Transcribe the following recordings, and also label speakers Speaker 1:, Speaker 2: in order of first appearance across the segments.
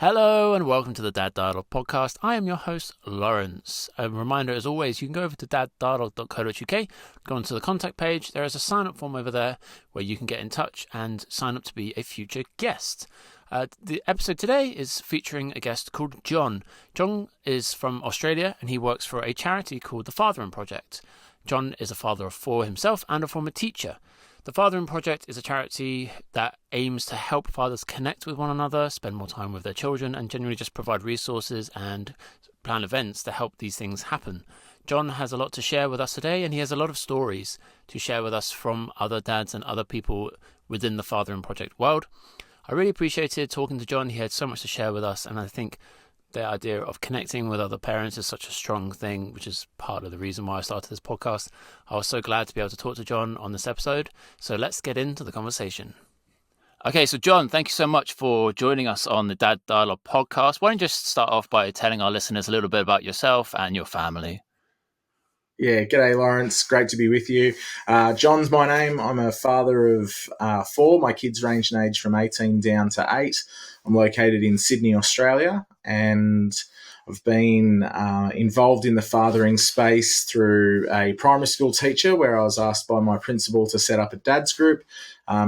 Speaker 1: Hello and welcome to the Dad Dialogue podcast. I am your host, Lawrence. A reminder, as always, you can go over to daddialogue.co.uk, go onto the contact page. There is a sign-up form over there where you can get in touch and sign up to be a future guest. The episode today is featuring a guest called John. John is from Australia and he works for a charity called the Fathering Project. John is a father of 4 himself and a former teacher. The Fathering Project is a charity that aims to help fathers connect with one another, spend more time with their children, and generally just provide resources and plan events to help these things happen. John has a lot to share with us today, and he has a lot of stories to share with us from other dads and other people within the Fathering Project world. I really appreciated talking to John. He had so much to share with us, and I think the idea of connecting with other parents is such a strong thing, which is part of the reason why I started this podcast. I was so glad to be able to talk to John on this episode. So let's get into the conversation. Okay, so John, thank you so much for joining us on the Dad Dialogue podcast. Why don't you just start off by telling our listeners a little bit about yourself and your family?
Speaker 2: Yeah, g'day, Lawrence. Great to be with you. John's my name. I'm a father of 4. My kids range in age from 18 down to 8. I'm located in Sydney, Australia, and I've been involved in the fathering space through a primary school teacher where I was asked by my principal to set up a dad's group.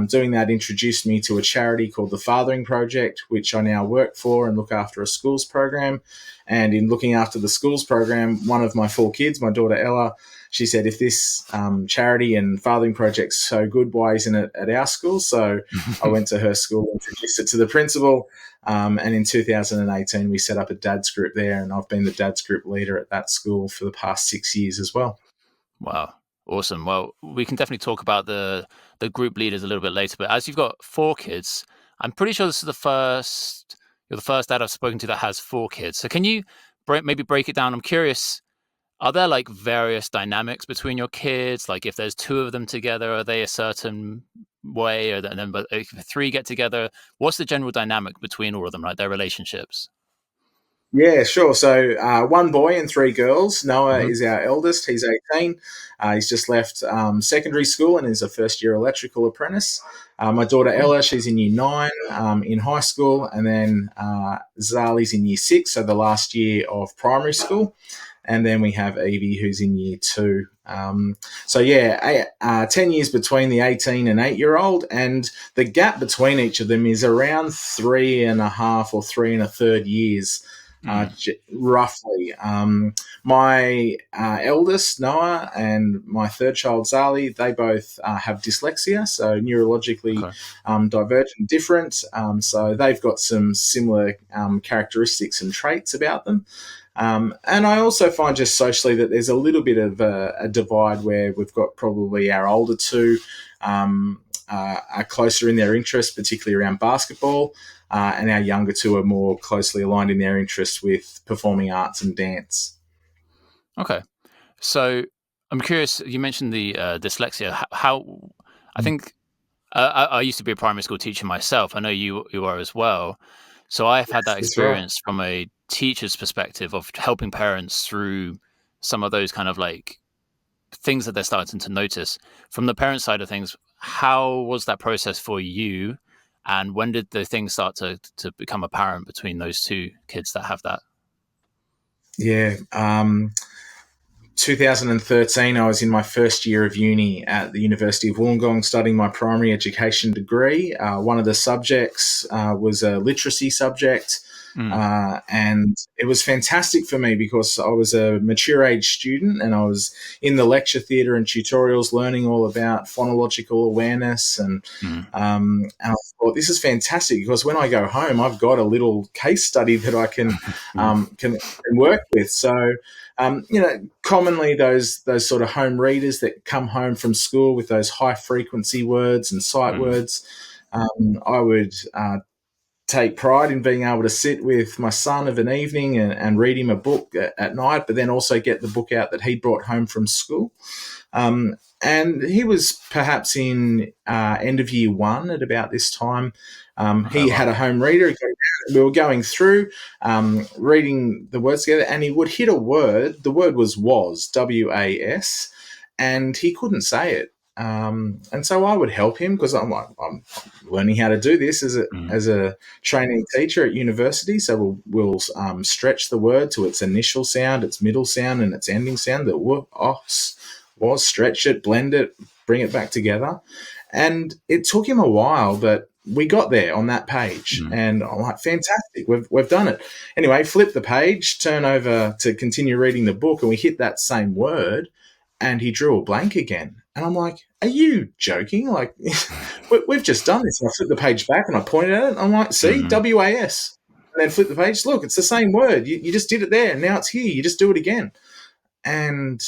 Speaker 2: Doing that introduced me to a charity called the Fathering Project, which I now work for and look after a schools program. And in looking after the schools program, one of my 4 kids, my daughter Ella, she said, if this charity and fathering project's so good, why isn't it at our school? So I went to her school, introduced it to the principal, and in 2018 we set up a dad's group there, and I've been the dad's group leader at that school for the past 6 years as well.
Speaker 1: Wow, awesome. Well, we can definitely talk about the group leaders a little bit later, but as you've got 4 kids, I'm pretty sure this is you're the first dad I've spoken to that has 4 kids. So can you maybe break it down? I'm curious, are there like various dynamics between your kids? Like if there's 2 of them together, are they a certain way? But if 3 get together, what's the general dynamic between all of them, like their relationships?
Speaker 2: Yeah, sure. So 1 boy and 3 girls. Noah is our eldest. He's 18. He's just left secondary school and is a first-year electrical apprentice. My daughter Ella, she's in year 9 in high school. And then Zali's in year 6, so the last year of primary school. And then we have Evie, who's in year 2. 10 years between the 18 and 8-year-old. And the gap between each of them is around 3.5 or 3 1/3 years. Roughly. My eldest, Noah, and my 3rd child, Zali, they both have dyslexia, so neurologically divergent, different. So they've got some similar characteristics and traits about them. And I also find just socially that there's a little bit of a divide where we've got probably our older 2 are closer in their interests, particularly around basketball, and our younger 2 are more closely aligned in their interests with performing arts and dance.
Speaker 1: Okay. So I'm curious, you mentioned the dyslexia. How I think I used to be a primary school teacher myself. I know you are as well. So I've had that experience from a teacher's perspective of helping parents through some of those kind of like things that they're starting to notice. From the parent side of things, how was that process for you? And when did the things start to become apparent between those 2 kids that have that?
Speaker 2: Yeah. 2013, I was in my first year of uni at the University of Wollongong studying my primary education degree. One of the subjects was a literacy subject. And it was fantastic for me because I was a mature age student and I was in the lecture theatre and tutorials learning all about phonological awareness. And I thought, this is fantastic because when I go home, I've got a little case study that I can work with. So, commonly those sort of home readers that come home from school with those high frequency words and sight words, I would take pride in being able to sit with my son of an evening and read him a book at night, but then also get the book out that he brought home from school. And he was perhaps in end of year 1 at about this time. He had a home reader. We were going through reading the words together, and he would hit a word. The word was, W-A-S, and he couldn't say it. And so I would help him because I'm learning how to do this as a training teacher at university. So we'll stretch the word to its initial sound, its middle sound, and its ending sound. The was stretch it, blend it, bring it back together. And it took him a while, but we got there on that page. And I'm like, fantastic, we've done it. Anyway, flip the page, turn over to continue reading the book, and we hit that same word, and he drew a blank again. And I'm like, are you joking? Like, we've just done this. And I flipped the page back and I pointed at it. And I'm like, see, WAS. And then flip the page. Look, it's the same word. You just did it there. And now it's here. You just do it again. And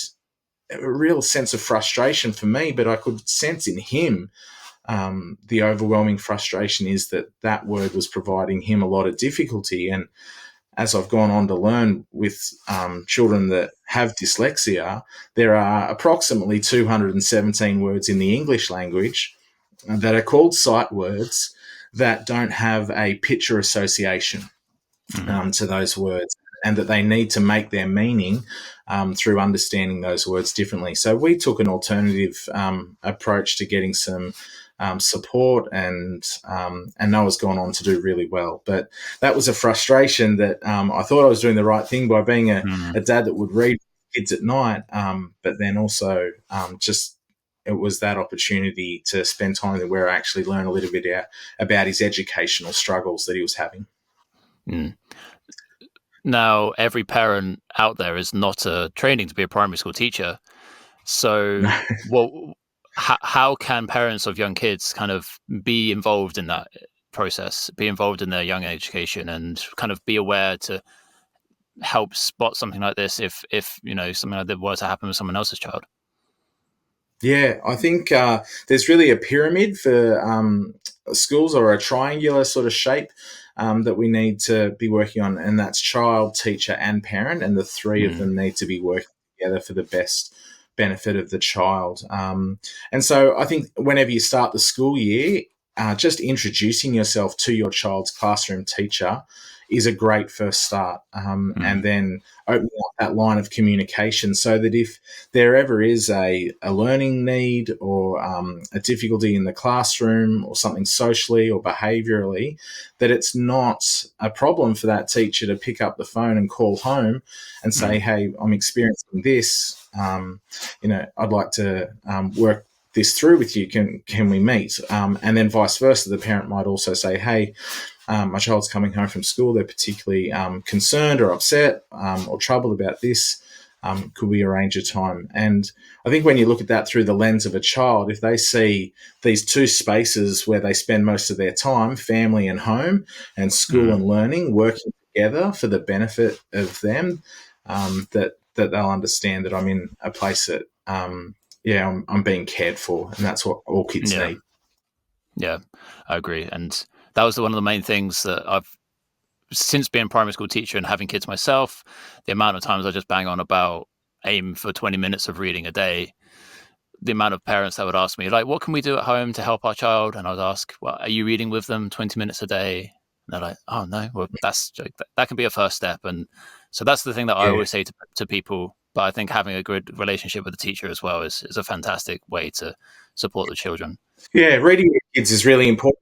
Speaker 2: a real sense of frustration for me, but I could sense in him the overwhelming frustration is that word was providing him a lot of difficulty. And as I've gone on to learn with children that have dyslexia, there are approximately 217 words in the English language that are called sight words that don't have a picture association to those words, and that they need to make their meaning through understanding those words differently. So we took an alternative approach to getting some support, and Noah's gone on to do really well. But that was a frustration that I thought I was doing the right thing by being a dad that would read kids at night, but then also just it was that opportunity to spend time where I actually learn a little bit about his educational struggles that he was having.
Speaker 1: Now, every parent out there is not training to be a primary school teacher. So, how can parents of young kids kind of be involved in that process, be involved in their young education, and kind of be aware to help spot something like this if something like that were to happen with someone else's child?
Speaker 2: Yeah, I think there's really a pyramid for schools, or a triangular sort of shape that we need to be working on, and that's child, teacher, and parent, and the three of them need to be working together for the best benefit of the child. And so I think whenever you start the school year, just introducing yourself to your child's classroom teacher is a great first start, and then opening up that line of communication so that if there ever is a learning need or a difficulty in the classroom or something socially or behaviourally, that it's not a problem for that teacher to pick up the phone and call home and say, hey, I'm experiencing this, I'd like to work this through with you. Can we meet? And then vice versa, the parent might also say, hey, my child's coming home from school. They're particularly concerned or upset or troubled about this. Could we arrange a time? And I think when you look at that through the lens of a child, if they see these two spaces where they spend most of their time, family and home, and school and learning, working together for the benefit of them, that they'll understand that I'm in a place that, I'm being cared for, and that's what all kids need.
Speaker 1: Yeah, I agree. And that was one of the main things that I've, since being a primary school teacher and having kids myself, the amount of times I just bang on about aim for 20 minutes of reading a day, the amount of parents that would ask me, like, what can we do at home to help our child? And I would ask, well, are you reading with them 20 minutes a day? And they're like, oh, no, well, that can be a first step. And so that's the thing that I always say to people. But I think having a good relationship with the teacher as well is a fantastic way to support the children.
Speaker 2: Yeah, reading with kids is really important.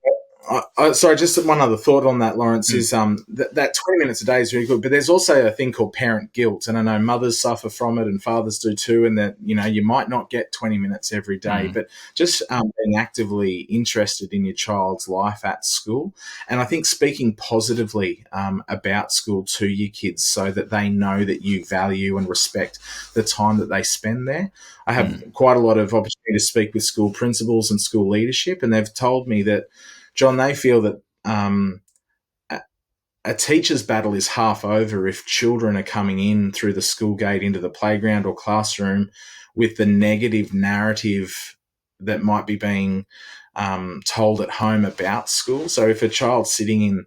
Speaker 2: Sorry, just one other thought on that, Lawrence, is that 20 minutes a day is really good, but there's also a thing called parent guilt, and I know mothers suffer from it and fathers do too, and that, you might not get 20 minutes every day, but just being actively interested in your child's life at school, and I think speaking positively about school to your kids so that they know that you value and respect the time that they spend there. I have quite a lot of opportunity to speak with school principals and school leadership, and they've told me that, John, they feel that a teacher's battle is half over if children are coming in through the school gate into the playground or classroom with the negative narrative that might be being told at home about school. So if a child's sitting in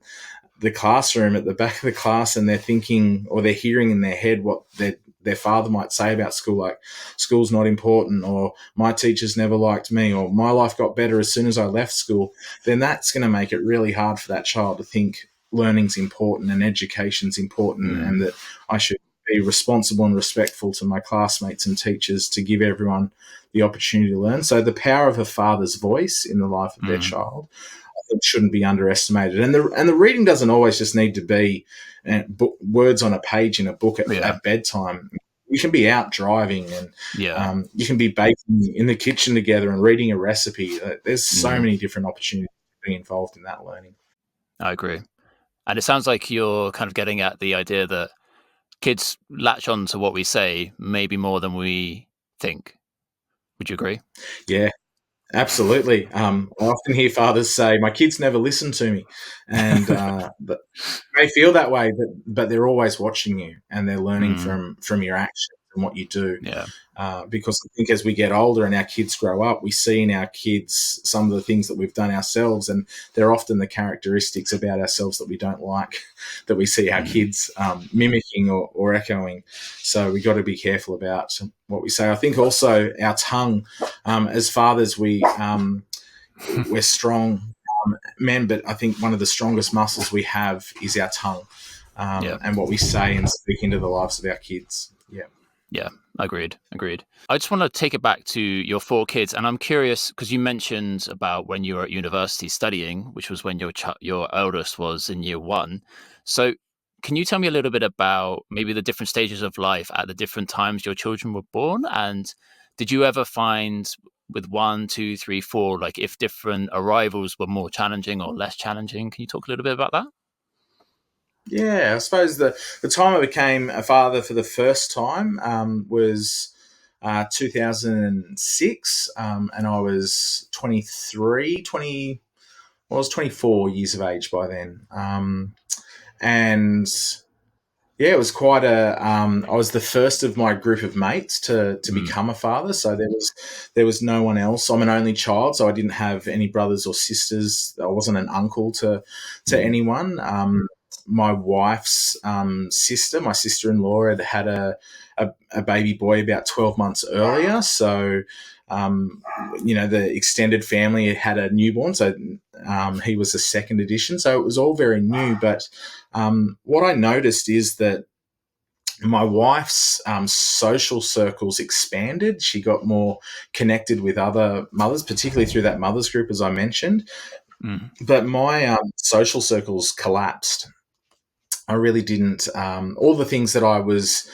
Speaker 2: the classroom at the back of the class and they're thinking, or they're hearing in their head what their father might say about school, like school's not important, or my teachers never liked me, or my life got better as soon as I left school, then that's going to make it really hard for that child to think learning's important and education's important and that I should be responsible and respectful to my classmates and teachers, to give everyone the opportunity to learn. So the power of a father's voice in the life of their child, I think, shouldn't be underestimated. And the reading doesn't always just need to be words on a page in a book at bedtime. You can be out driving, and you can be baking in the kitchen together and reading a recipe. There's so many different opportunities to be involved in that learning.
Speaker 1: I agree. And it sounds like you're kind of getting at the idea that kids latch on to what we say maybe more than we think. Would you agree?
Speaker 2: Yeah, absolutely. I often hear fathers say, "My kids never listen to me," and they feel that way, but they're always watching you, and they're learning from your actions and what you do.
Speaker 1: Yeah.
Speaker 2: Because I think as we get older and our kids grow up, we see in our kids some of the things that we've done ourselves, and they're often the characteristics about ourselves that we don't like, that we see our kids mimicking or echoing. So we got to be careful about what we say. I think also our tongue, as fathers, we're strong men, but I think one of the strongest muscles we have is our tongue, and what we say and speak into the lives of our kids.
Speaker 1: Yeah, agreed. I just want to take it back to your 4 kids, and I'm curious because you mentioned about when you were at university studying, which was when your eldest was in year 1. So can you tell me a little bit about maybe the different stages of life at the different times your children were born? And did you ever find with 1, 2, 3, 4, like if different arrivals were more challenging or less challenging? Can you talk a little bit about that?
Speaker 2: Yeah, I suppose the time I became a father for the first time was 2006, and I was 24 years of age by then. And yeah, it was quite I was the first of my group of mates to become a father, so there was no one else. I'm an only child, so I didn't have any brothers or sisters. I wasn't an uncle to anyone. My wife's sister, my sister-in-law, had a baby boy about 12 months earlier. So, the extended family had a newborn. So he was a second edition. So it was all very new. But what I noticed is that my wife's social circles expanded. She got more connected with other mothers, particularly through that mothers group, as I mentioned. But my social circles collapsed. I really didn't. All the things that I was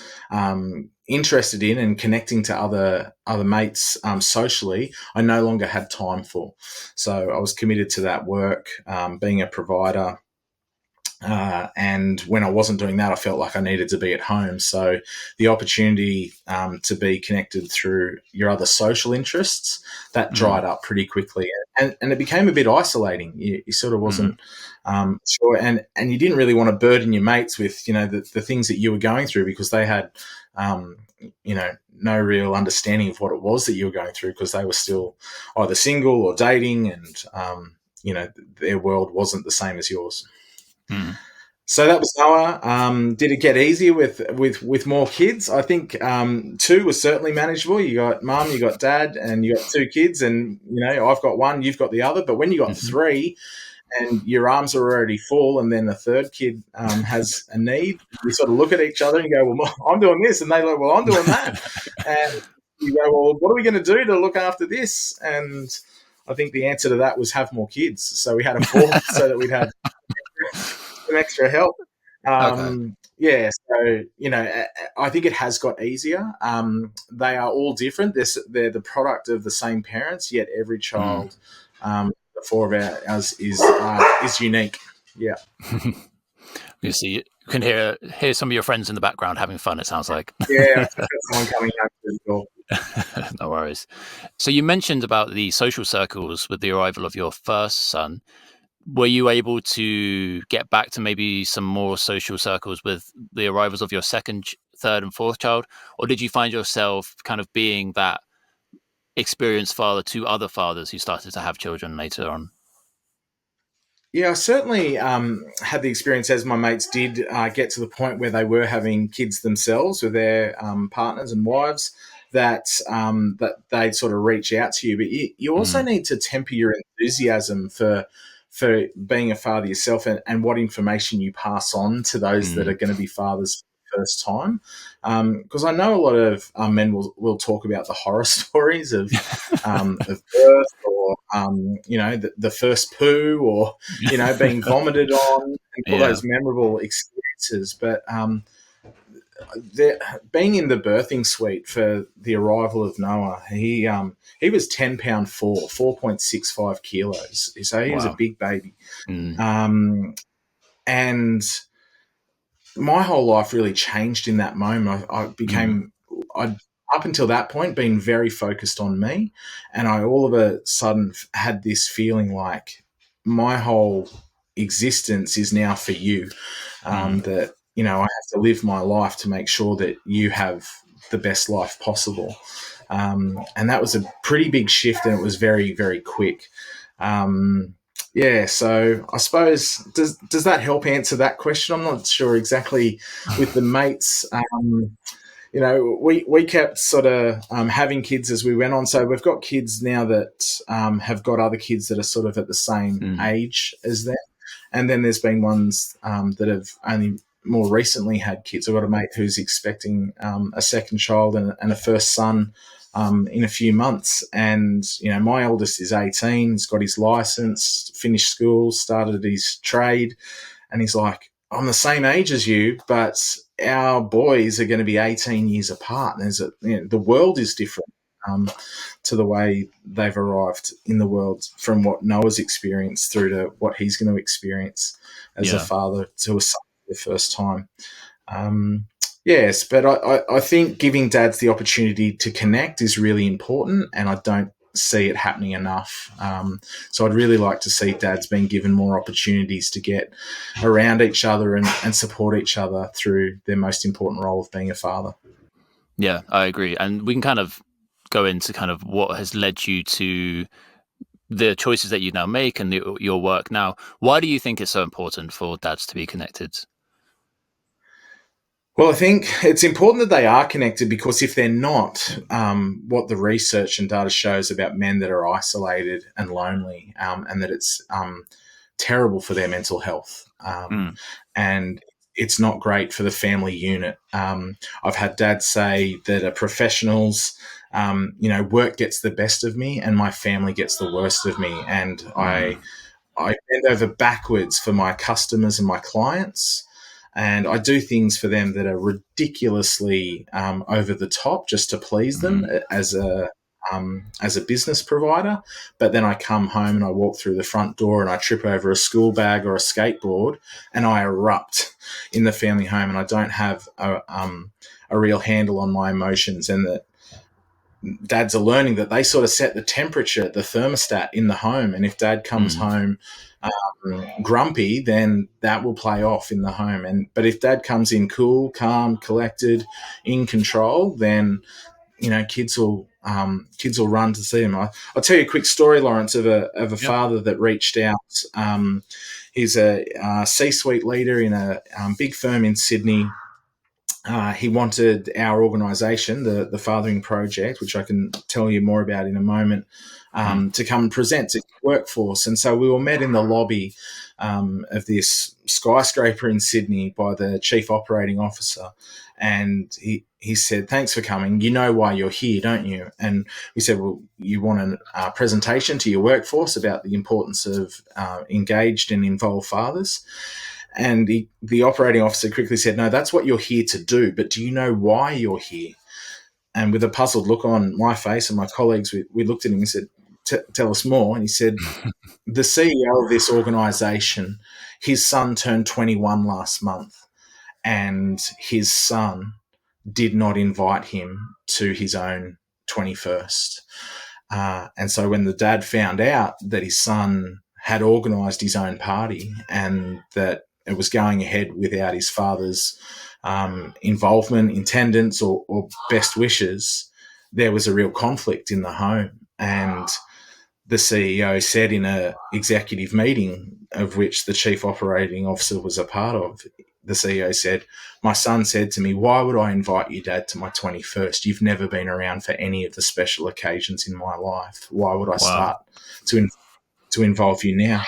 Speaker 2: interested in and connecting to other mates socially, I no longer had time for. So I was committed to that work, being a provider. And when I wasn't doing that, I felt like I needed to be at home. So the opportunity to be connected through your other social interests, that dried up pretty quickly. And it became a bit isolating. You sort of wasn't sure. And you didn't really want to burden your mates with, the things that you were going through, because they had, no real understanding of what it was that you were going through, because they were still either single or dating, and, their world wasn't the same as yours. So that was Noah. Did it get easier with more kids? I think 2 was certainly manageable. You got mum, you got dad, and you got 2 kids, and I've got one, you've got the other. But when you got 3, and your arms are already full, and then the third kid has a need, you sort of look at each other and you go, "Well, I'm doing this," and they look, "Well, I'm doing that," and you go, "Well, what are we going to do to look after this?" And I think the answer to that was have more kids. So we had a 4th so that we'd have some extra help. Yeah, so I think it has got easier. They are all different. They're the product of the same parents, yet every child, the 4 of ours, is unique. Yeah.
Speaker 1: You see, you can hear some of your friends in the background having fun, it sounds like.
Speaker 2: Yeah, I've got someone coming home through the door.
Speaker 1: No worries. So you mentioned about the social circles with the arrival of your first son. Were you able to get back to maybe some more social circles with the arrivals of your second, third, and fourth child? Or did you find yourself kind of being that experienced father to other fathers who started to have children later on?
Speaker 2: Yeah, I certainly had the experience, as my mates did get to the point where they were having kids themselves with their partners and wives, that they'd sort of reach out to you. But you also need to temper your enthusiasm for being a father yourself, and what information you pass on to those that are going to be fathers for first time. Because I know a lot of men will talk about the horror stories of birth, or the first poo, or being vomited on, and all
Speaker 1: Yeah.
Speaker 2: those memorable experiences. But being in the birthing suite for the arrival of Noah, he was 10 pound 4.65 kilos. So he was a
Speaker 1: Wow.
Speaker 2: big baby.
Speaker 1: Mm.
Speaker 2: And my whole life really changed in that moment. I'd up until that point been very focused on me, and I all of a sudden had this feeling like my whole existence is now for you. That I have to live my life to make sure that you have the best life possible. And that was a pretty big shift, and it was very, very quick. Yeah, so I suppose, does that help answer that question? I'm not sure exactly with the mates. We kept sort of having kids as we went on. So we've got kids now that have got other kids that are sort of at the same age as them. And then there's been ones that have only more recently had kids. I've got a mate who's expecting a second child and a first son in a few months. And, my eldest is 18, he's got his license, finished school, started his trade. And he's like, I'm the same age as you, but our boys are going to be 18 years apart. And the world is different to the way they've arrived in the world, from what Noah's experienced through to what he's going to experience as a father to a son for the first time. Yes, but I think giving dads the opportunity to connect is really important, and I don't see it happening enough. So I'd really like to see dads being given more opportunities to get around each other and support each other through their most important role of being a father.
Speaker 1: Yeah, I agree. And we can kind of go into kind of what has led you to the choices that you now make and your work now. Why do you think it's so important for dads to be connected?
Speaker 2: Well, I think it's important that they are connected, because if they're not, what the research and data shows about men that are isolated and lonely, and that it's terrible for their mental health, and it's not great for the family unit. I've had dads say that are professionals, work gets the best of me and my family gets the worst of me, and I bend over backwards for my customers and my clients. And I do things for them that are ridiculously over the top just to please them as a business provider. But then I come home and I walk through the front door and I trip over a school bag or a skateboard and I erupt in the family home, and I don't have a real handle on my emotions. And that dads are learning that they sort of set the temperature, the thermostat in the home. And if dad comes home grumpy, then that will play off in the home. But if dad comes in cool, calm, collected, in control, then kids will run to see him. I'll tell you a quick story, Lawrence, of a father that reached out. He's a C-suite leader in a big firm in Sydney. He wanted our organisation, the Fathering Project, which I can tell you more about in a moment, to come and present to the workforce. And so we were met in the lobby of this skyscraper in Sydney by the Chief Operating Officer. And he said, "Thanks for coming. You know why you're here, don't you?" And we said, "Well, you want a presentation to your workforce about the importance of engaged and involved fathers?" And the operating officer quickly said, "No, that's what you're here to do, but do you know why you're here?" And with a puzzled look on my face and my colleagues, we looked at him and said, "Tell us more." And he said, "The CEO of this organisation, his son turned 21 last month, and his son did not invite him to his own 21st. And so when the dad found out that his son had organised his own party and that it was going ahead without his father's involvement, attendance, or best wishes, there was a real conflict in the home." And the CEO said in an executive meeting, of which the chief operating officer was a part of, the CEO said, "My son said to me, 'Why would I invite you, Dad, to my 21st? You've never been around for any of the special occasions in my life. Why would I start to involve you now?'"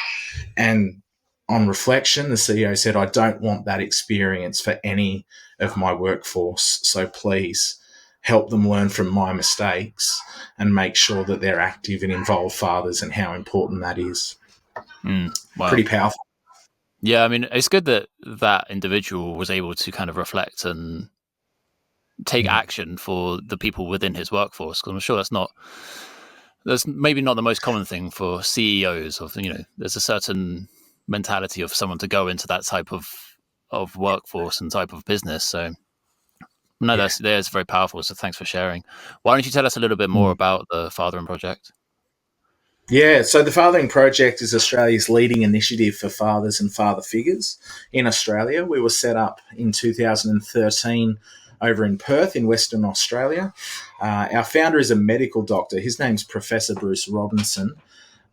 Speaker 2: And on reflection, the CEO said, I don't want that experience for any of my workforce. So please help them learn from my mistakes and make sure that they're active and involved fathers and how important that is.
Speaker 1: Wow.
Speaker 2: Pretty powerful.
Speaker 1: Yeah, I mean, it's good that that individual was able to kind of reflect and take action for the people within his workforce, because I'm sure that's maybe not the most common thing for CEOs. There's a certain mentality of someone to go into that type of workforce and type of business. So no, that's very powerful. So thanks for sharing. Why don't you tell us a little bit more about the Fathering Project?
Speaker 2: Yeah, so the Fathering Project is Australia's leading initiative for fathers and father figures in Australia. We were set up in 2013 over in Perth in Western Australia. Our founder is a medical doctor. His name's Professor Bruce Robinson.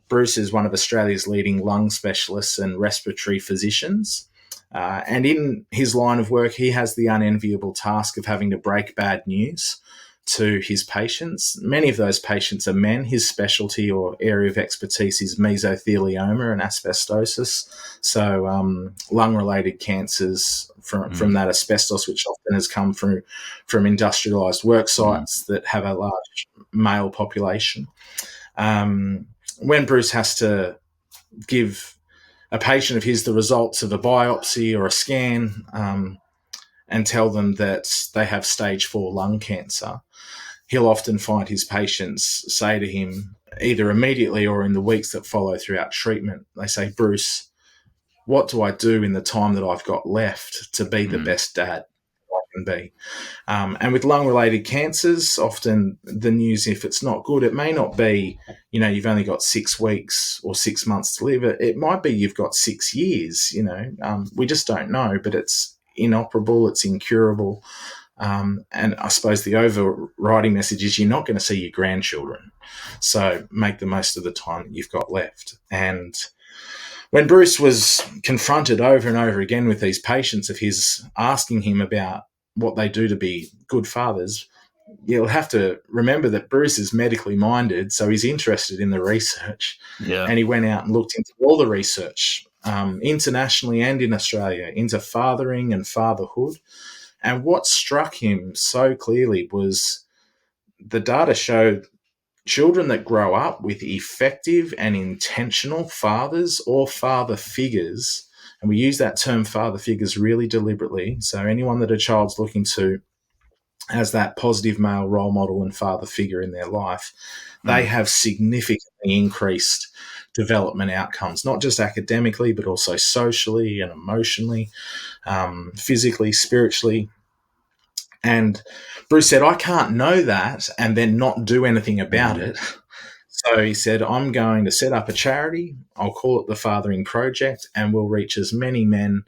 Speaker 2: Bruce is one of Australia's leading lung specialists and respiratory physicians. And in his line of work, he has the unenviable task of having to break bad news to his patients. Many of those patients are men. His specialty or area of expertise is mesothelioma and asbestosis, so lung-related cancers from that asbestos, which often has come from industrialised work sites that have a large male population. When Bruce has to give a patient of his the results of a biopsy or a scan and tell them that they have stage 4 lung cancer, he'll often find his patients say to him, either immediately or in the weeks that follow throughout treatment, they say, Bruce, what do I do in the time that I've got left to be the best dad I can be? And with lung-related cancers, often the news, if it's not good, it may not be, you've only got 6 weeks or 6 months to live. It might be you've got 6 years, we just don't know, but it's inoperable, it's incurable. And I suppose the overriding message is you're not going to see your grandchildren. So make the most of the time that you've got left. And when Bruce was confronted over and over again with these patients of his asking him about what they do to be good fathers, you'll have to remember that Bruce is medically minded, so he's interested in the research.
Speaker 1: Yeah.
Speaker 2: And he went out and looked into all the research, internationally and in Australia, into fathering and fatherhood. And what struck him so clearly was the data showed children that grow up with effective and intentional fathers or father figures, and we use that term father figures really deliberately, so anyone that a child's looking to as that positive male role model and father figure in their life, they have significantly increased development outcomes, not just academically, but also socially and emotionally, physically, spiritually. And Bruce said, I can't know that and then not do anything about it. So he said, I'm going to set up a charity. I'll call it the Fathering Project, and we'll reach as many men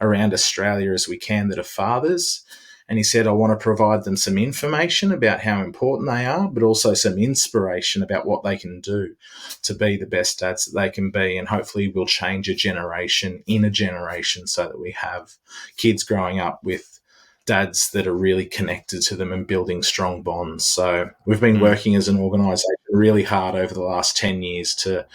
Speaker 2: around Australia as we can that are fathers. And he said, I want to provide them some information about how important they are, but also some inspiration about what they can do to be the best dads that they can be. And hopefully we'll change a generation in a generation so that we have kids growing up with dads that are really connected to them and building strong bonds. So we've been working as an organisation really hard over the last 10 years to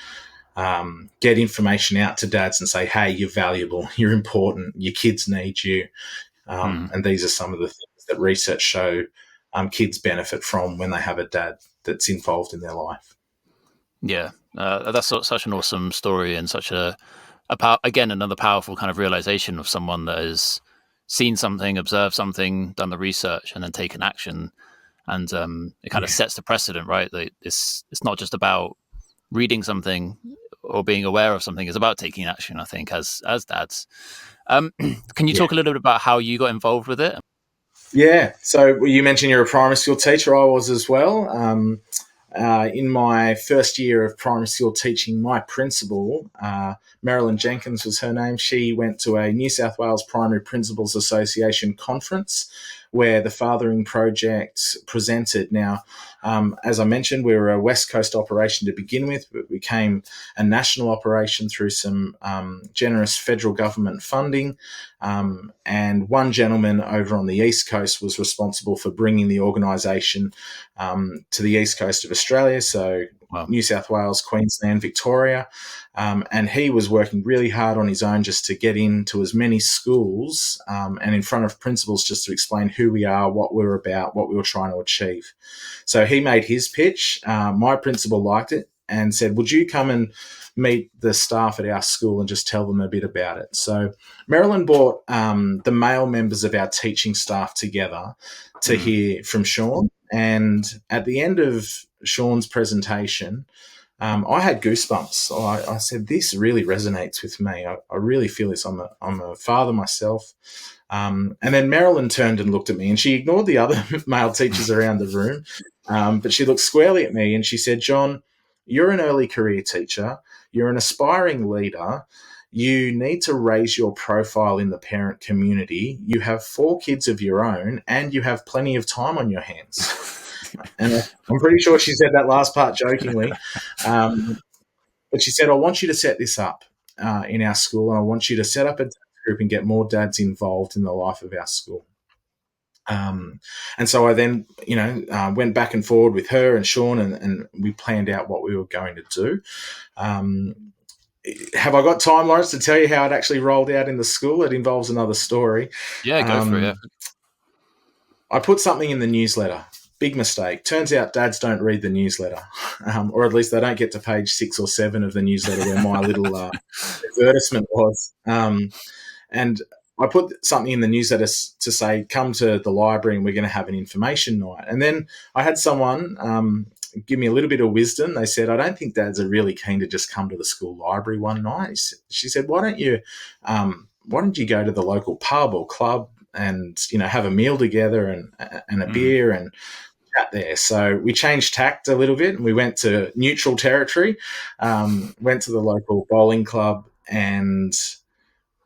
Speaker 2: get information out to dads and say, hey, you're valuable, you're important, your kids need you. And these are some of the things that research show kids benefit from when they have a dad that's involved in their life.
Speaker 1: Yeah, that's such an awesome story, and such again, another powerful kind of realization of someone that has seen something, observed something, done the research, and then taken action. And it kind of sets the precedent, right? That it's not just about reading something or being aware of something. It's about taking action, I think, as dads. Can you talk a little bit about how you got involved with it?
Speaker 2: Yeah. So you mentioned you're a primary school teacher. I was as well. In my first year of primary school teaching, my principal, Marilyn Jenkins was her name, she went to a New South Wales Primary Principals Association conference where the Fathering Project presented. Now, as I mentioned, we were a West Coast operation to begin with, but became a national operation through some generous federal government funding. And one gentleman over on the East Coast was responsible for bringing the organisation to the East Coast of Australia, so New South Wales, Queensland, Victoria. And he was working really hard on his own just to get into as many schools and in front of principals just to explain who we are, what we're about, what we were trying to achieve. So he made his pitch. My principal liked it and said, would you come and meet the staff at our school and just tell them a bit about it? So Marilyn brought the male members of our teaching staff together to hear from Sean. And at the end of Sean's presentation, I had goosebumps. I said, this really resonates with me. I really feel this. I'm a father myself. And then Marilyn turned and looked at me, and she ignored the other male teachers around the room, but she looked squarely at me and she said, John, you're an early career teacher. You're an aspiring leader. You need to raise your profile in the parent community. You have 4 kids of your own and you have plenty of time on your hands. And I'm pretty sure she said that last part jokingly. But she said, I want you to set this up in our school, and I want you to set up a group and get more dads involved in the life of our school. And so I then, went back and forward with her and Sean, and we planned out what we were going to do. Have I got time, Lawrence, to tell you how it actually rolled out in the school? It involves another story.
Speaker 1: Yeah, go for it. Yeah.
Speaker 2: I put something in the newsletter. Big mistake. Turns out dads don't read the newsletter, or at least they don't get to page 6 or 7 of the newsletter where my little advertisement was. And I put something in the newsletter to say, come to the library and we're going to have an information night. And then I had someone give me a little bit of wisdom. They said, I don't think dads are really keen to just come to the school library one night. She said, why don't you go to the local pub or club and, have a meal together and a beer and chat there. So we changed tact a little bit and we went to neutral territory, went to the local bowling club, and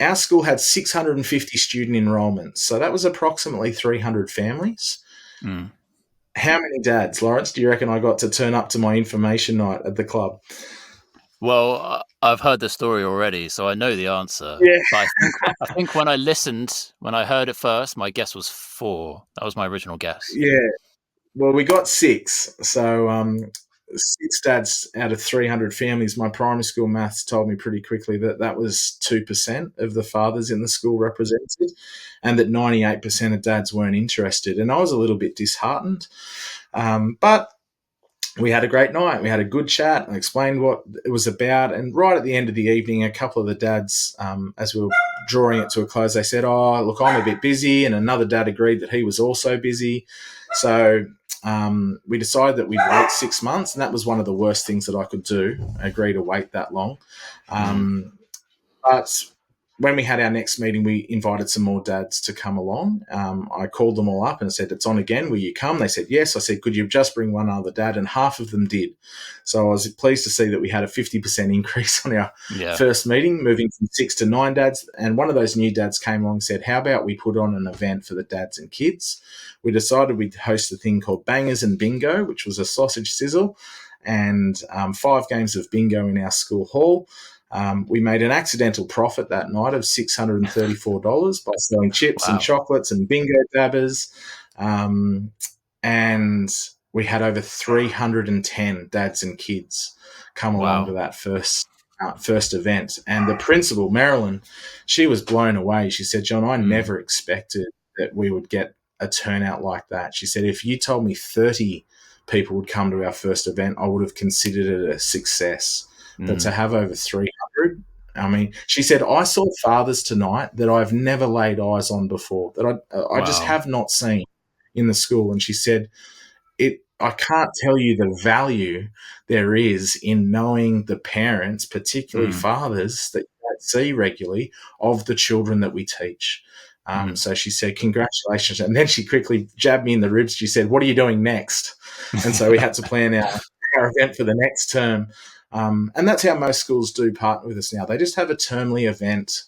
Speaker 2: our school had 650 student enrolments. So that was approximately 300 families. How many dads, Lawrence, do you reckon I got to turn up to my information night at the club?
Speaker 1: Well, I've heard the story already, so I know the answer.
Speaker 2: Yeah.
Speaker 1: But I think when I heard it first, my guess was 4. That was my original guess.
Speaker 2: Yeah. Well, we got 6. So 6 dads out of 300 families. My primary school maths told me pretty quickly that was 2% of the fathers in the school represented, and that 98% of dads weren't interested. And I was a little bit disheartened. But we had a great night. We had a good chat. I explained what it was about. And right at the end of the evening, a couple of the dads, as we were drawing it to a close, they said, oh, look, I'm a bit busy. And another dad agreed that he was also busy. So we decided that we'd wait 6 months. And that was one of the worst things that I could do, agree to wait that long. But when we had our next meeting, we invited some more dads to come along. I called them all up and said, it's on again. Will you come? They said, yes. I said, could you just bring one other dad? And half of them did. So I was pleased to see that we had a 50% increase on our first meeting, moving from 6 to 9 dads. And one of those new dads came along and said, how about we put on an event for the dads and kids? We decided we'd host a thing called Bangers and Bingo, which was a sausage sizzle, and 5 games of bingo in our school hall. We made an accidental profit that night of $634 by selling chips and chocolates and bingo dabbers. And we had over 310 dads and kids come along to that first event. And the principal, Marilyn, she was blown away. She said, John, I never expected that we would get a turnout like that. She said, if you told me 30 people would come to our first event, I would have considered it a success. But to have over 300, I mean, she said, I saw fathers tonight that I've never laid eyes on before, that I just have not seen in the school. And she said, I can't tell you the value there is in knowing the parents, particularly fathers, that you don't see regularly, of the children that we teach. So she said, congratulations. And then she quickly jabbed me in the ribs. She said, what are you doing next? And so we had to plan our event for the next term. And that's how most schools do partner with us now. They just have a termly event.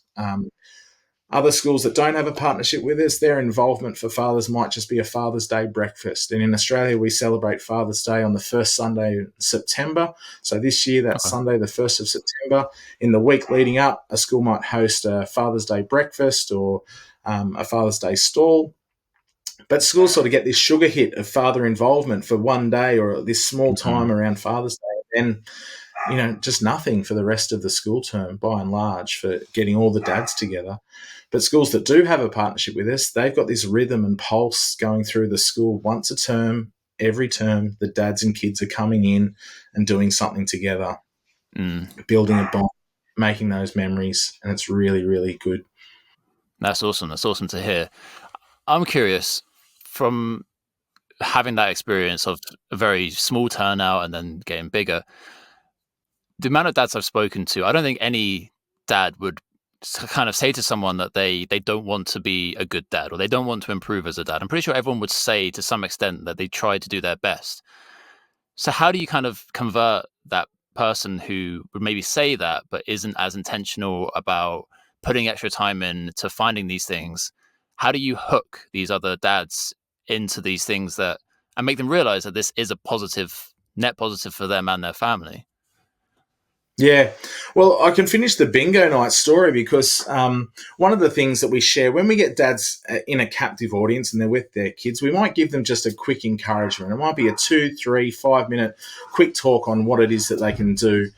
Speaker 2: Other schools that don't have a partnership with us, their involvement for fathers might just be a Father's Day breakfast. And in Australia, we celebrate Father's Day on the first Sunday in September. So this year, that's Sunday, the 1st of September. In the week leading up, a school might host a Father's Day breakfast or a Father's Day stall. But schools sort of get this sugar hit of father involvement for one day or this small time around Father's Day. And just nothing for the rest of the school term, by and large, for getting all the dads together. But schools that do have a partnership with us, they've got this rhythm and pulse going through the school once a term. Every term, the dads and kids are coming in and doing something together, building a bond, making those memories, and it's really, really good.
Speaker 1: That's awesome. That's awesome to hear. I'm curious, from having that experience of a very small turnout and then getting bigger, the amount of dads I've spoken to, I don't think any dad would kind of say to someone that they don't want to be a good dad or they don't want to improve as a dad. I'm pretty sure everyone would say to some extent that they try to do their best. So how do you kind of convert that person who would maybe say that but isn't as intentional about putting extra time in to finding these things? How do you hook these other dads into these things that and make them realize that this is a positive, net positive for them and their family?
Speaker 2: Yeah, well, I can finish the bingo night story because one of the things that we share when we get dads in a captive audience and they're with their kids, we might give them just a quick encouragement. It might be a 2, 3, 5 minute quick talk on what it is that they can do.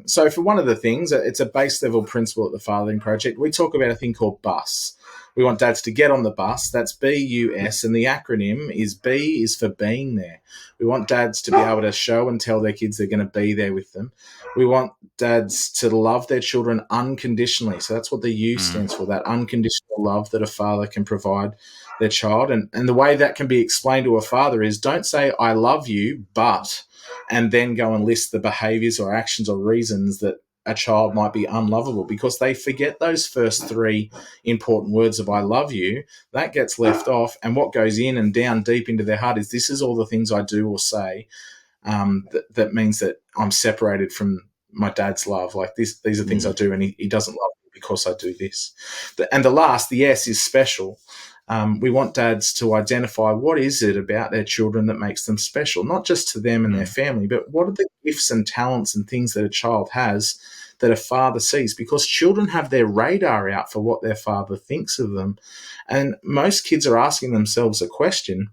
Speaker 2: So for one of the things, it's a base level principle at the Fathering Project. We talk about a thing called BUS. We want dads to get on the bus. That's BUS, and the acronym is B is for being there. We want dads to be able to show and tell their kids they're going to be there with them. We want dads to love their children unconditionally. So that's what the U stands for, that unconditional love that a father can provide their child. And the way that can be explained to a father is don't say, I love you, but, and then go and list the behaviors or actions or reasons that a child might be unlovable, because they forget those first 3 important words of I love you. That gets left off, and what goes in and down deep into their heart is this is all the things I do or say that means that I'm separated from my dad's love. Like these are things I do, and he doesn't love me because I do this. And the last, the S, is special. We want dads to identify what is it about their children that makes them special, not just to them and their family, but what are the gifts and talents and things that a child has that a father sees, because children have their radar out for what their father thinks of them. And most kids are asking themselves a question: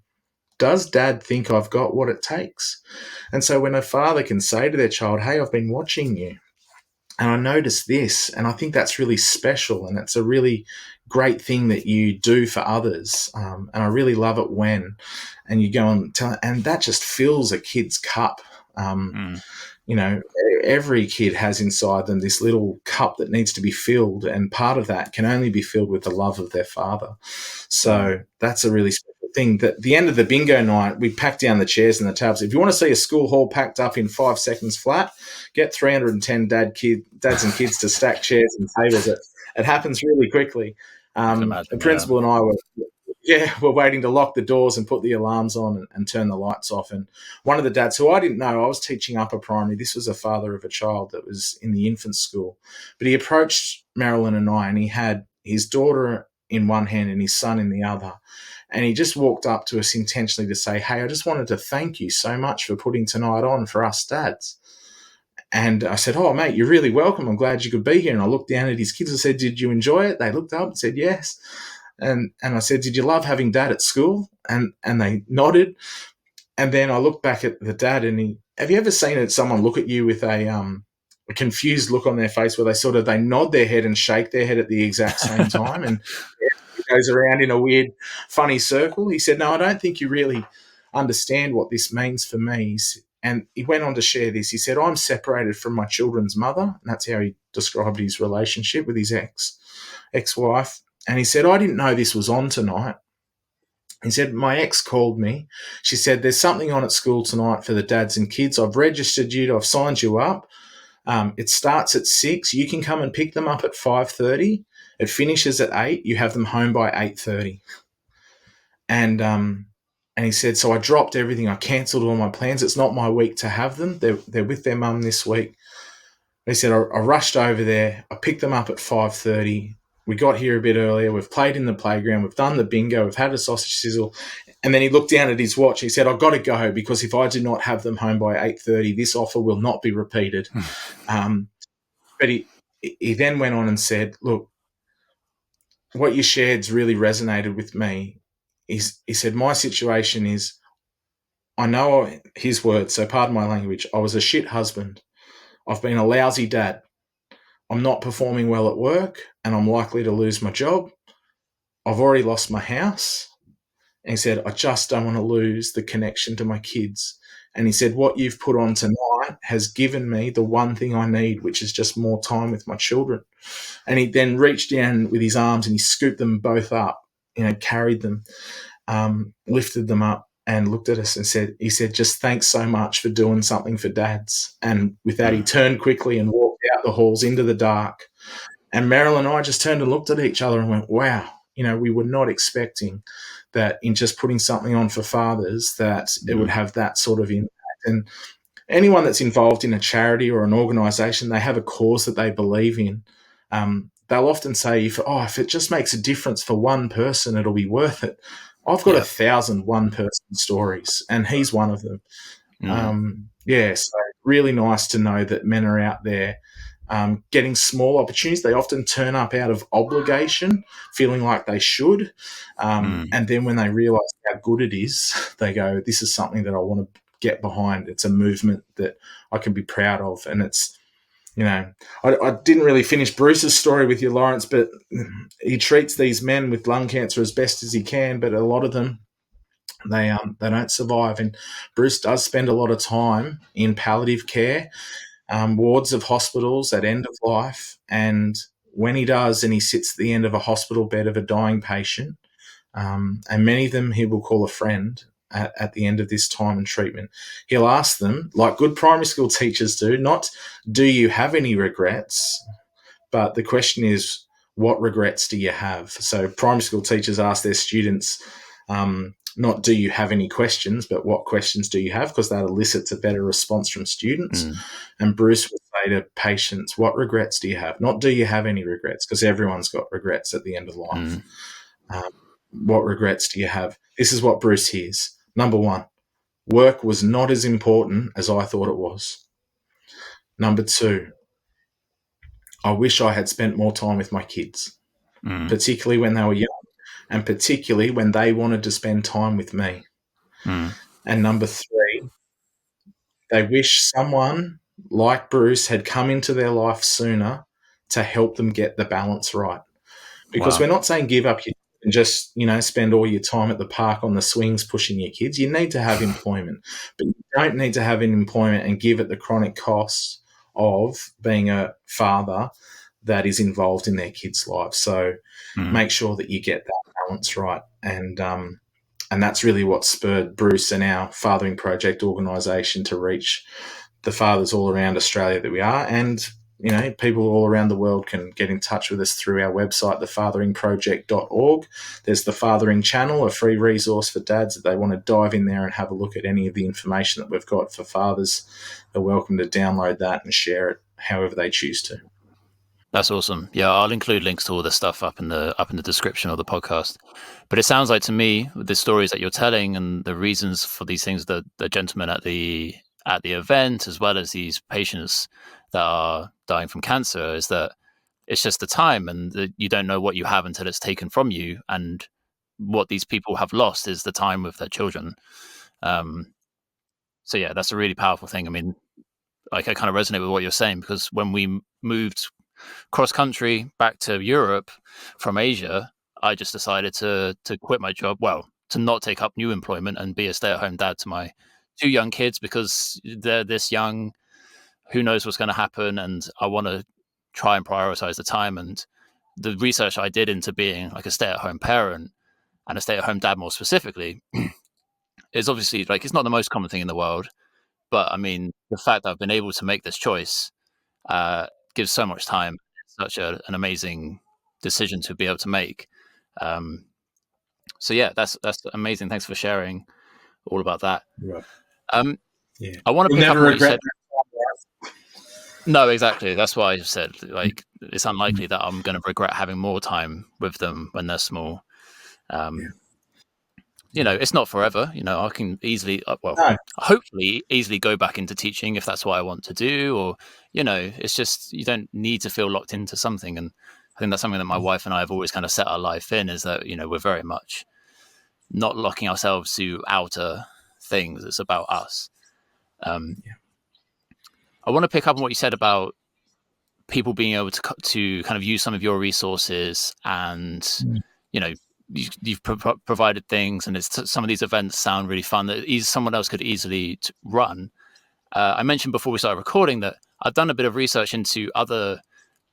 Speaker 2: does dad think I've got what it takes? And so when a father can say to their child, hey, I've been watching you and I noticed this, and I think that's really special, and it's a really great thing that you do for others, and I really love it when, and you go and tell, and that just fills a kid's cup. Every kid has inside them this little cup that needs to be filled, and part of that can only be filled with the love of their father. So that's a really special thing. At the end of the bingo night, we pack down the chairs and the tables. If you want to see a school hall packed up in 5 seconds flat, get 310 dads and kids to stack chairs and tables. It happens really quickly. The principal and I we're waiting to lock the doors and put the alarms on and turn the lights off. And one of the dads, who I didn't know, I was teaching upper primary. This was a father of a child that was in the infant school. But he approached Marilyn and I, and he had his daughter in one hand and his son in the other. And he just walked up to us intentionally to say, hey, I just wanted to thank you so much for putting tonight on for us dads. And I said, oh, mate, you're really welcome. I'm glad you could be here. And I looked down at his kids and said, did you enjoy it? They looked up and said, yes. And I said, did you love having dad at school? And they nodded. And then I looked back at the dad, and have you ever seen someone look at you with a confused look on their face where they nod their head and shake their head at the exact same time? And it goes around in a weird, funny circle. He said, no, I don't think you really understand what this means for me. And he went on to share this. He said, I'm separated from my children's mother. And that's how he described his relationship with his ex-wife. And he said, I didn't know this was on tonight. He said, my ex called me. She said, there's something on at school tonight for the dads and kids. I've registered you. I've signed you up. It starts at 6. You can come and pick them up at 5:30. It finishes at 8. You have them home by 8:30. And he said, so I dropped everything. I cancelled all my plans. It's not my week to have them. They're with their mum this week. He said, I rushed over there. I picked them up at 5:30. We got here a bit earlier. We've played in the playground. We've done the bingo. We've had a sausage sizzle. And then he looked down at his watch. He said, I've got to go, because if I do not have them home by 8:30, this offer will not be repeated. But he then went on and said, look, what you shared's really resonated with me. He said, my situation is, I know, his words, so pardon my language, I was a shit husband. I've been a lousy dad. I'm not performing well at work and I'm likely to lose my job. I've already lost my house. And he said, I just don't want to lose the connection to my kids. And he said, what you've put on tonight has given me the one thing I need, which is just more time with my children. And he then reached down with his arms and he scooped them both up, carried them, lifted them up and looked at us and he said, just thanks so much for doing something for dads. And with that, he turned quickly and walked out the halls into the dark. And Meryl and I just turned and looked at each other and went, wow, we were not expecting that in just putting something on for fathers that it would have that sort of impact. And anyone that's involved in a charity or an organisation, they have a cause that they believe in. They'll often say, if it just makes a difference for one person, it'll be worth it. I've got 1,000 one-person stories, and he's one of them. So really nice to know that men are out there getting small opportunities. They often turn up out of obligation, feeling like they should. And then when they realise how good it is, they go, this is something that I want to get behind. It's a movement that I can be proud of. And it's, I didn't really finish Bruce's story with you, Lawrence, but he treats these men with lung cancer as best as he can, but a lot of them, they don't survive. And Bruce does spend a lot of time in palliative care, wards of hospitals at end of life. And when he does, and he sits at the end of a hospital bed of a dying patient, and many of them he will call a friend at the end of this time and treatment, he'll ask them, like good primary school teachers do, not do you have any regrets, but the question is, what regrets do you have? So primary school teachers ask their students, not do you have any questions, but what questions do you have? Because that elicits a better response from students. And Bruce will say to patients, what regrets do you have? Not do you have any regrets, because everyone's got regrets at the end of life. What regrets do you have? This is what Bruce hears. Number one, work was not as important as I thought it was. Number two, I wish I had spent more time with my kids, particularly when they were young, and particularly when they wanted to spend time with me. And number three, they wish someone like Bruce had come into their life sooner to help them get the balance right. Because we're not saying give up your and just, spend all your time at the park on the swings pushing your kids. You need to have employment, but you don't need to have an employment and give it the chronic cost of being a father that is involved in their kids' lives. So make sure that you get that balance right. And that's really what spurred Bruce and our Fathering Project organisation to reach the fathers all around Australia that we are. And people all around the world can get in touch with us through our website, thefatheringproject.org. There's the Fathering Channel, a free resource for dads that they want to dive in there and have a look at any of the information that we've got for fathers. They're welcome to download that and share it however they choose to.
Speaker 1: That's awesome. Yeah, I'll include links to all this stuff up in the description of the podcast. But it sounds like to me, with the stories that you're telling and the reasons for these things, the gentleman at the event, as well as these patients that are dying from cancer, is that it's just the time, and you don't know what you have until it's taken from you. And what these people have lost is the time with their children. So yeah, that's a really powerful thing. I mean, like I kind of resonate with what you're saying, because when we moved cross country back to Europe from Asia, I just decided to quit my job. Well, to not take up new employment and be a stay-at-home dad to my two young kids, because they're this young. Who knows what's going to happen? And I want to try and prioritize the time. And the research I did into being like a stay-at-home parent and a stay-at-home dad more specifically is obviously like, it's not the most common thing in the world. But I mean, the fact that I've been able to make this choice gives so much time. It's such an amazing decision to be able to make. So yeah, that's amazing. Thanks for sharing all about that.
Speaker 2: Right.
Speaker 1: Yeah. I want to pick up on what you said. No, exactly. That's why I said, like, it's unlikely that I'm going to regret having more time with them when they're small. It's not forever. I can easily, hopefully easily go back into teaching if that's what I want to do, or, it's just, you don't need to feel locked into something. And I think that's something that my wife and I have always kind of set our life in, is that, we're very much not locking ourselves to outer things. It's about us. I want to pick up on what you said about people being able to kind of use some of your resources, and you've provided things, and some of these events sound really fun that someone else could easily run. I mentioned before we started recording that I've done a bit of research into other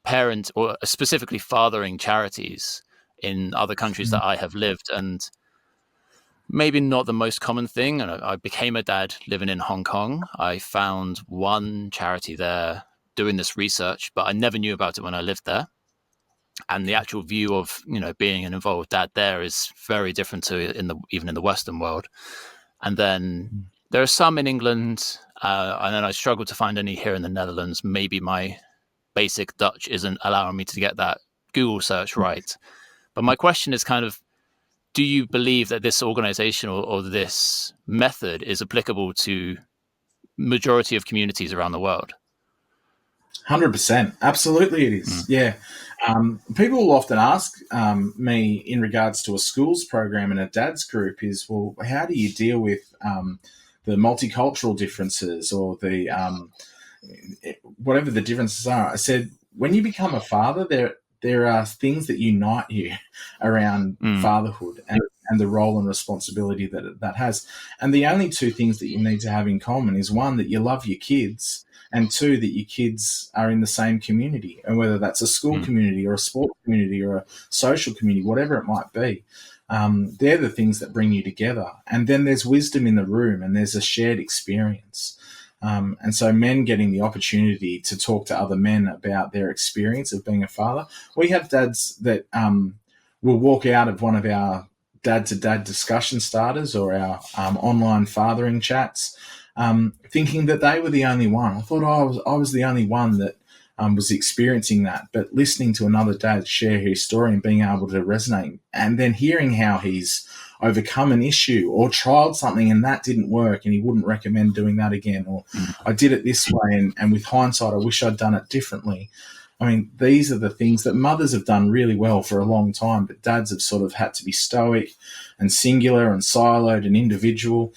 Speaker 1: parent or specifically fathering charities in other countries that I have lived, and maybe not the most common thing. And I became a dad living in Hong Kong. I found one charity there doing this research, but I never knew about it when I lived there. And the actual view of being an involved dad there is very different to even in the Western world. And then there are some in England, and then I struggle to find any here in the Netherlands. Maybe my basic Dutch isn't allowing me to get that Google search right. But my question is kind of, do you believe that this organization or this method is applicable to majority of communities around the world?
Speaker 2: 100%. Absolutely it is. Yeah. People will often ask me in regards to a schools program and a dad's group is, well, how do you deal with the multicultural differences or the whatever the differences are? I said, when you become a father, there are things that unite you around fatherhood and the role and responsibility that has. And the only two things that you need to have in common is, one, that you love your kids, and two, that your kids are in the same community, and whether that's a school community or a sport community or a social community, whatever it might be. They're the things that bring you together. And then there's wisdom in the room, and there's a shared experience. And so men getting the opportunity to talk to other men about their experience of being a father. We have dads that will walk out of one of our dad-to-dad discussion starters or our online fathering chats thinking that they were the only one. I thought I was the only one that was experiencing that. But listening to another dad share his story and being able to resonate, and then hearing how he's overcome an issue or tried something and that didn't work and he wouldn't recommend doing that again, or I did it this way and with hindsight I wish I'd done it differently. I mean, these are the things that mothers have done really well for a long time, but dads have sort of had to be stoic and singular and siloed and individual.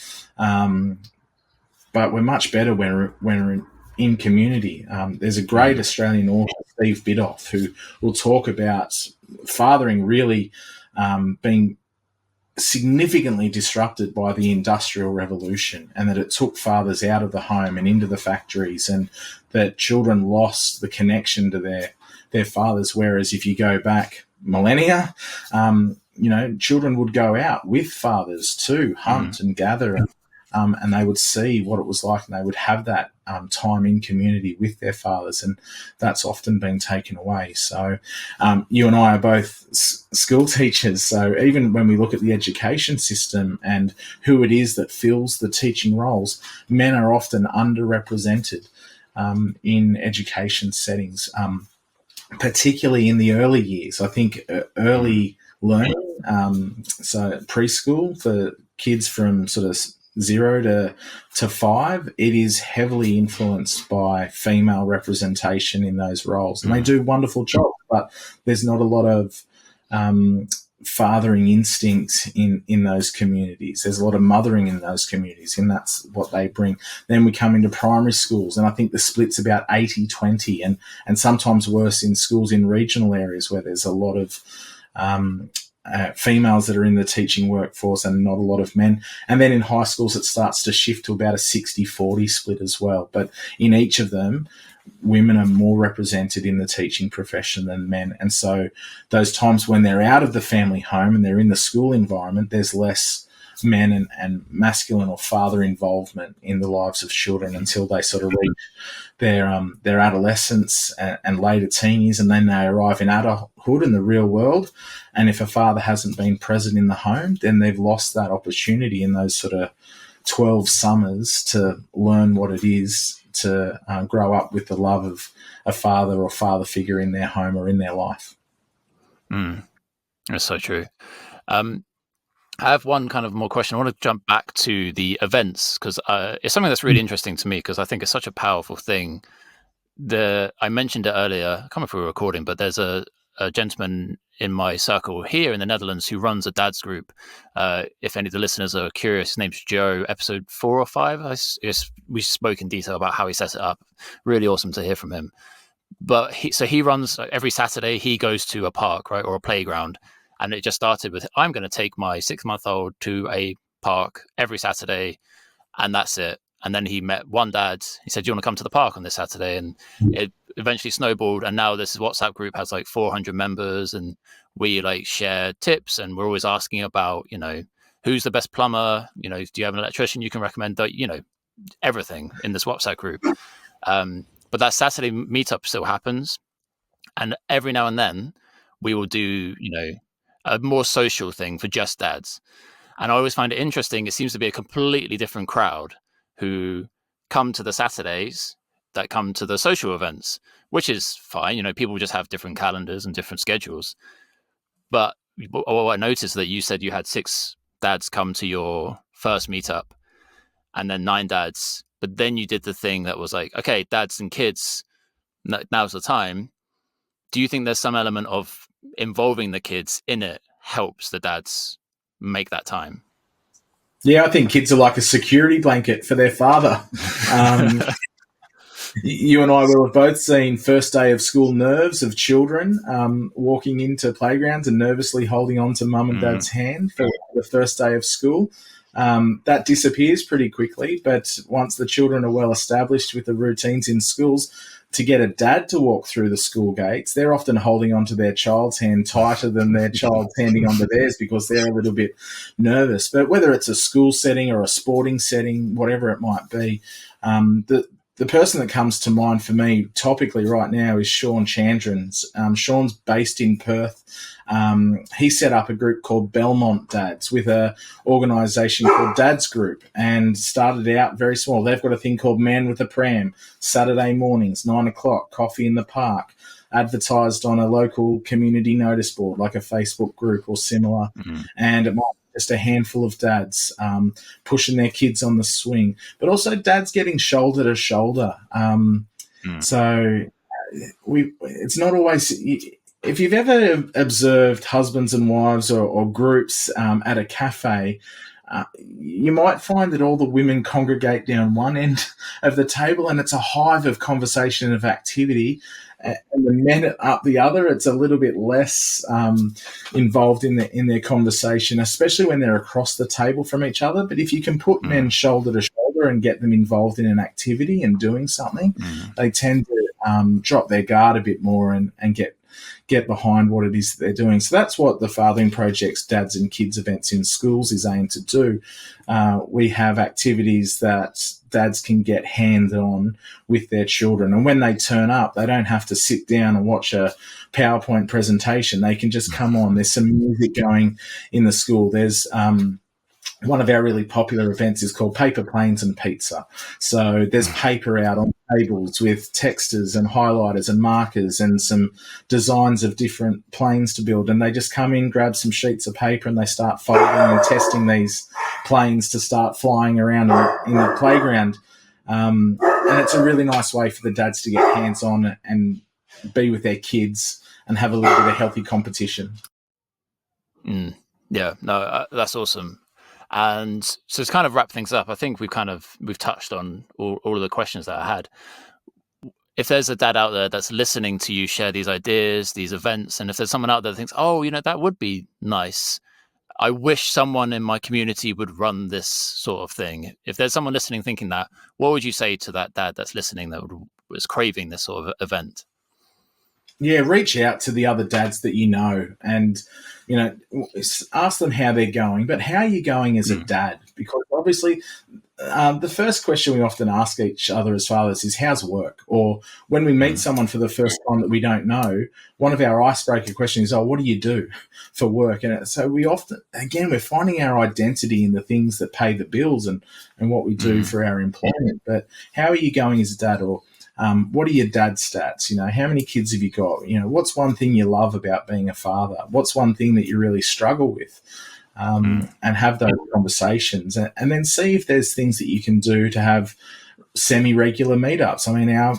Speaker 2: But we're much better when we're in community. There's a great Australian author, Steve Biddulph, who will talk about fathering really being significantly disrupted by the Industrial Revolution, and that it took fathers out of the home and into the factories, and that children lost the connection to their fathers. Whereas if you go back millennia, children would go out with fathers to hunt and gather, and they would see what it was like, and they would have that time in community with their fathers, and that's often been taken away. So you and I are both school teachers, so even when we look at the education system and who it is that fills the teaching roles, men are often underrepresented in education settings, particularly in the early years. I think early learning, so preschool for kids from sort of 0 to 5, it is heavily influenced by female representation in those roles, and they do wonderful jobs, but there's not a lot of fathering instinct in those communities. There's a lot of mothering in those communities, and that's what they bring. Then we come into primary schools, and I think the split's about 80-20, and sometimes worse in schools in regional areas where there's a lot of females that are in the teaching workforce and not a lot of men. And then in high schools, it starts to shift to about a 60-40 split as well. But in each of them, women are more represented in the teaching profession than men. And so those times when they're out of the family home and they're in the school environment, there's less men and masculine or father involvement in the lives of children until they sort of reach their adolescence and later teenies, and then they arrive in adulthood in the real world. And if a father hasn't been present in the home, then they've lost that opportunity in those sort of 12 summers to learn what it is to grow up with the love of a father or father figure in their home or in their life.
Speaker 1: That's so true. I have one kind of more question. I want to jump back to the events, because it's something that's really interesting to me, because I think it's such a powerful thing. I mentioned it earlier, I can't remember if we were recording, but there's a a gentleman in my circle here in the Netherlands who runs a dad's group. If any of the listeners are curious, his name's Joe. Episode 4 or 5, we spoke in detail about how he set it up. Really awesome to hear from him. But he runs every Saturday. He goes to a park, right, or a playground, and it just started with, I'm going to take my 6-month-old to a park every Saturday, and that's it. And then he met one dad. He said, "Do you want to come to the park on this Saturday?" And it eventually snowballed. And now this WhatsApp group has like 400 members, and we like share tips. And we're always asking about, who's the best plumber? Do you have an electrician you can recommend? Everything in this WhatsApp group. But that Saturday meetup still happens. And every now and then we will do, a more social thing for just dads. And I always find it interesting. It seems to be a completely different crowd who come to the Saturdays that come to the social events, which is fine. People just have different calendars and different schedules. But I noticed that you said you had 6 dads come to your first meetup and then 9 dads. But then you did the thing that was like, okay, dads and kids, now's the time. Do you think there's some element of involving the kids in it helps the dads make that time?
Speaker 2: Yeah, I think kids are like a security blanket for their father. You and I will have both seen first day of school nerves of children walking into playgrounds and nervously holding on to mum and dad's hand for the first day of school. That disappears pretty quickly, but once the children are well established with the routines in schools, to get a dad to walk through the school gates, they're often holding onto their child's hand tighter than their child's handing onto theirs because they're a little bit nervous. But whether it's a school setting or a sporting setting, whatever it might be, the person that comes to mind for me topically right now is Sean Chandrins. Sean's based in Perth. He set up a group called Belmont Dads with an organisation called Dads Group and started out very small. They've got a thing called Man with a Pram, Saturday mornings, 9 o'clock, coffee in the park, advertised on a local community notice board like a Facebook group or similar. And it might be just a handful of dads pushing their kids on the swing, but also dads getting shoulder to shoulder. So it's not always... If you've ever observed husbands and wives or groups at a cafe, you might find that all the women congregate down one end of the table and it's a hive of conversation and of activity. And the men up the other, it's a little bit less involved in their conversation, especially when they're across the table from each other. But if you can put men shoulder to shoulder and get them involved in an activity and doing something, they tend to drop their guard a bit more and get behind what it is that they're doing. So that's what the Fathering Project's Dads and Kids events in schools is aimed to do. We have activities that dads can get hands-on with their children. And when they turn up, they don't have to sit down and watch a PowerPoint presentation. They can just come on. There's some music going in the school. There's one of our really popular events is called Paper, Planes and Pizza. So there's paper out on tables with texters and highlighters and markers and some designs of different planes to build. And they just come in, grab some sheets of paper and they start folding and testing these planes to start flying around in the playground. And it's a really nice way for the dads to get hands-on and be with their kids and have a little bit of healthy competition.
Speaker 1: Yeah, no, that's awesome. And so to kind of wrap things up, I think we've touched on all of the questions that I had. If there's a dad out there that's listening to you share these ideas, these events, and if there's someone out there that thinks, oh, that would be nice, I wish someone in my community would run this sort of thing. If there's someone listening thinking that, what would you say to that dad that's listening that was craving this sort of event?
Speaker 2: Yeah, reach out to the other dads that you know and, ask them how they're going, but how are you going as a dad? Because obviously the first question we often ask each other as fathers is, how's work? Or when we meet someone for the first time that we don't know, one of our icebreaker questions is, what do you do for work? And so we often, again, we're finding our identity in the things that pay the bills and what we do for our employment. But how are you going as a dad? Or what are your dad stats? How many kids have you got? What's one thing you love about being a father? What's one thing that you really struggle with? And have those conversations and then see if there's things that you can do to have semi-regular meetups. I mean, our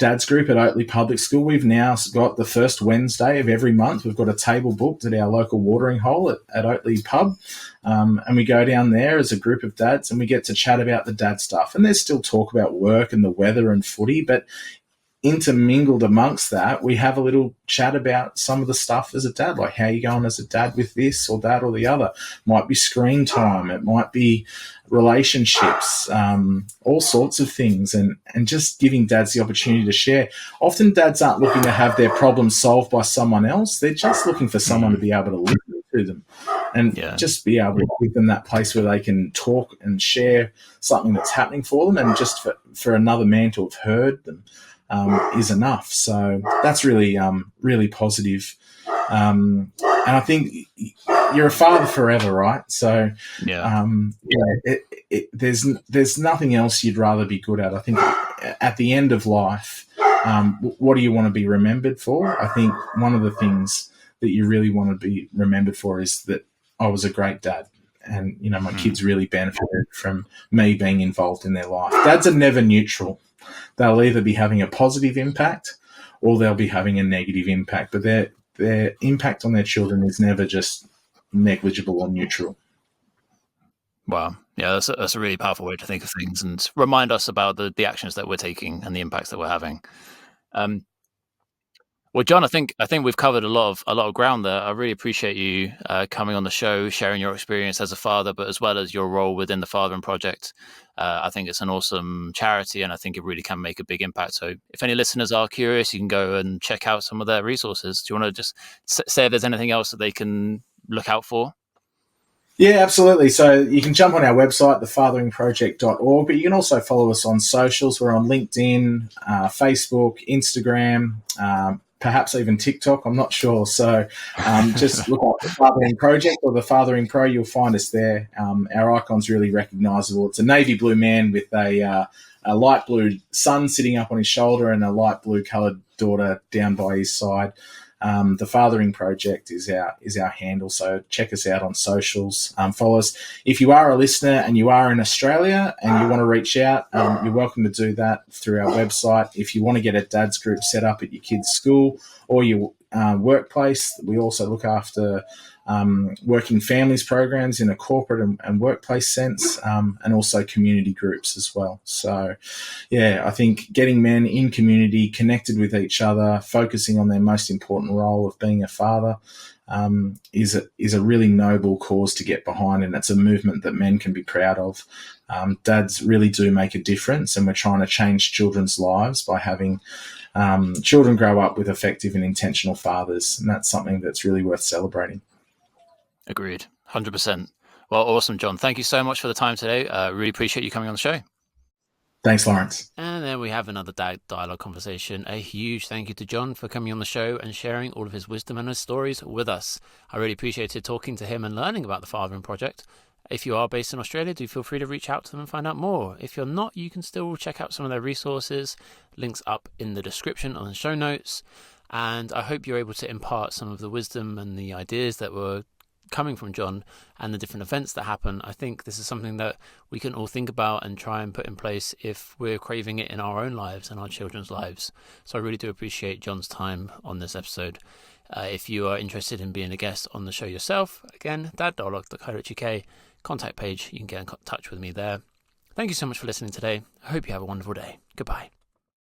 Speaker 2: Dad's group at Oatley Public School. We've now got the first Wednesday of every month. We've got a table booked at our local watering hole at Oatley Pub. And we go down there as a group of dads and we get to chat about the dad stuff. And there's still talk about work and the weather and footy, but intermingled amongst that, we have a little chat about some of the stuff as a dad, like how you going as a dad with this or that or the other. Might be screen time, it might be relationships, all sorts of things, and just giving dads the opportunity to share. Often dads aren't looking to have their problems solved by someone else. They're just looking for someone to be able to listen to them and just be able to give them that place where they can talk and share something that's happening for them, and just for another man to have heard them is enough. So that's really, really positive. And I think you're a father forever, right? So there's nothing else you'd rather be good at. I think at the end of life, what do you want to be remembered for? I think one of the things that you really want to be remembered for is that I was a great dad. And, my kids really benefited from me being involved in their life. Dads are never neutral. They'll either be having a positive impact or they'll be having a negative impact, but their impact on their children is never just negligible or neutral.
Speaker 1: Wow. Yeah, that's a really powerful way to think of things and remind us about the actions that we're taking and the impacts that we're having. Well, John, I think we've covered a lot of ground there. I really appreciate you coming on the show, sharing your experience as a father, but as well as your role within the Fathering Project. I think it's an awesome charity, and I think it really can make a big impact. So, if any listeners are curious, you can go and check out some of their resources. Do you want to just say if there's anything else that they can look out for?
Speaker 2: Yeah, absolutely. So you can jump on our website, thefatheringproject.org, but you can also follow us on socials. We're on LinkedIn, Facebook, Instagram, perhaps even TikTok. I'm not sure. So just look up the Fathering Project or the Fathering Pro. You'll find us there. Our icon's really recognisable. It's a navy blue man with a light blue son sitting up on his shoulder and a light blue coloured daughter down by his side. The Fathering Project is our handle, so check us out on socials. Follow us. If you are a listener and you are in Australia and you want to reach out, you're welcome to do that through our website. If you want to get a dad's group set up at your kid's school or your workplace, we also look after working families programs in a corporate and workplace sense, and also community groups as well. So, I think getting men in community, connected with each other, focusing on their most important role of being a father, is a really noble cause to get behind, and it's a movement that men can be proud of. Dads really do make a difference, and we're trying to change children's lives by having children grow up with effective and intentional fathers, and that's something that's really worth celebrating.
Speaker 1: Agreed. 100%. Well, awesome, John. Thank you so much for the time today. Really appreciate you coming on the show.
Speaker 2: Thanks, Lawrence.
Speaker 1: And then we have another Dad Dialogue conversation. A huge thank you to John for coming on the show and sharing all of his wisdom and his stories with us. I really appreciated talking to him and learning about the Fathering Project. If you are based in Australia, do feel free to reach out to them and find out more. If you're not, you can still check out some of their resources. Links up in the description on the show notes. And I hope you're able to impart some of the wisdom and the ideas that were coming from John and the different events that happen. I think this is something that we can all think about and try and put in place if we're craving it in our own lives and our children's lives. So I really do appreciate John's time on this episode. If you are interested in being a guest on the show yourself, again, daddialogue.co.uk, contact page, you can get in touch with me there. Thank you so much for listening today. I hope you have a wonderful day. Goodbye.